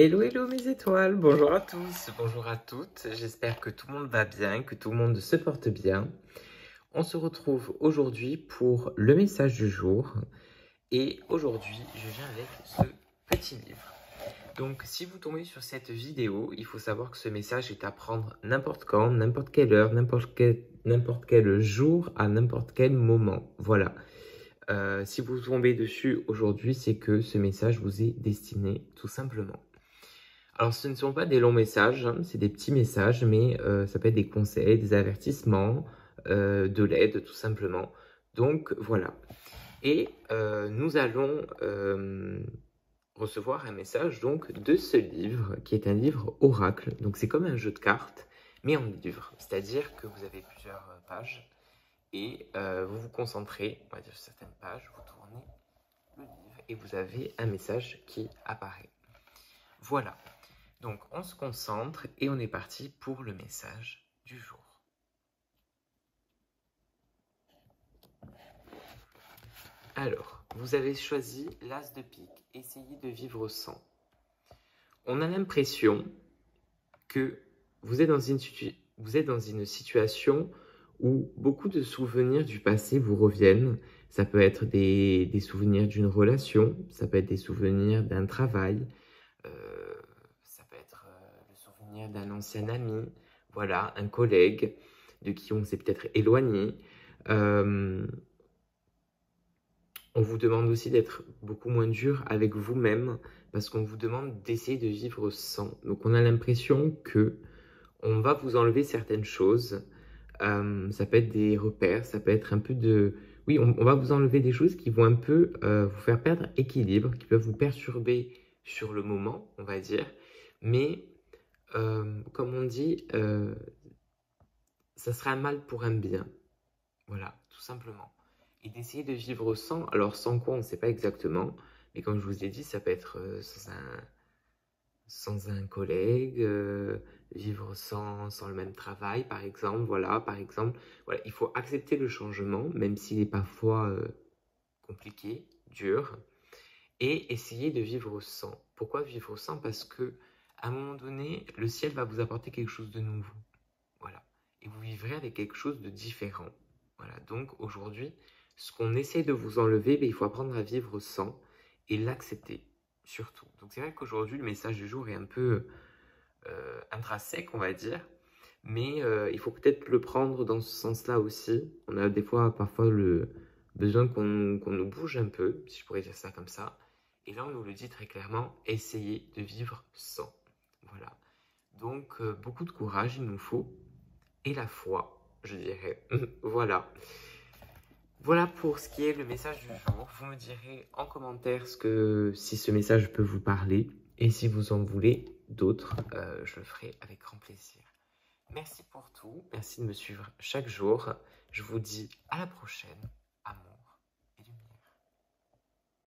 Hello, hello mes étoiles, bonjour à tous, bonjour à toutes, j'espère que tout le monde va bien, que tout le monde se porte bien. On se retrouve aujourd'hui pour le message du jour et aujourd'hui je viens avec ce petit livre. Donc si vous tombez sur cette vidéo, il faut savoir que ce message est à prendre n'importe quand, n'importe quelle heure, n'importe quel jour, à n'importe quel moment, voilà. Si vous tombez dessus aujourd'hui, c'est que ce message vous est destiné tout simplement. Alors, ce ne sont pas des longs messages, hein, c'est des petits messages, mais ça peut être des conseils, des avertissements, de l'aide, tout simplement. Donc, voilà. Et nous allons recevoir un message donc de ce livre, qui est un livre oracle. Donc, c'est comme un jeu de cartes, mais en livre. C'est-à-dire que vous avez plusieurs pages et vous vous concentrez, on va dire sur certaines pages, vous tournez le livre et vous avez un message qui apparaît. Voilà. Donc, on se concentre et on est parti pour le message du jour. Alors, vous avez choisi l'as de pique. Essayez de vivre sans. On a l'impression que vous êtes dans une situation où beaucoup de souvenirs du passé vous reviennent. Ça peut être des souvenirs d'une relation, ça peut être des souvenirs d'un travail, ça peut être le souvenir d'un ancien ami, voilà, un collègue de qui on s'est peut-être éloigné. On vous demande aussi d'être beaucoup moins dur avec vous-même parce qu'on vous demande d'essayer de vivre sans. Donc on a l'impression que on va vous enlever certaines choses. Ça peut être des repères, ça peut être un peu de... Oui, on va vous enlever des choses qui vont un peu vous faire perdre équilibre, qui peuvent vous perturber sur le moment, on va dire. Mais, comme on dit, ça sera un mal pour un bien. Voilà, tout simplement. Et d'essayer de vivre sans, alors sans quoi on ne sait pas exactement, mais comme je vous ai dit, ça peut être sans un collègue, vivre sans le même travail, par exemple, voilà, voilà, il faut accepter le changement, même s'il est parfois compliqué, dur, et essayer de vivre sans. Pourquoi vivre sans? Parce que à un moment donné, le ciel va vous apporter quelque chose de nouveau, voilà, et vous vivrez avec quelque chose de différent. Voilà, donc aujourd'hui, ce qu'on essaie de vous enlever, il faut apprendre à vivre sans et l'accepter, surtout. Donc c'est vrai qu'aujourd'hui, le message du jour est un peu intrinsèque, on va dire, mais il faut peut-être le prendre dans ce sens-là aussi. On a des fois, parfois, le besoin qu'on nous bouge un peu, si je pourrais dire ça comme ça. Et là, on nous le dit très clairement, essayez de vivre sans. Voilà. Donc, beaucoup de courage, il nous faut, et la foi, je dirais. Voilà. Voilà pour ce qui est le message du jour. Vous me direz en commentaire si ce message peut vous parler. Et si vous en voulez d'autres, je le ferai avec grand plaisir. Merci pour tout. Merci de me suivre chaque jour. Je vous dis à la prochaine.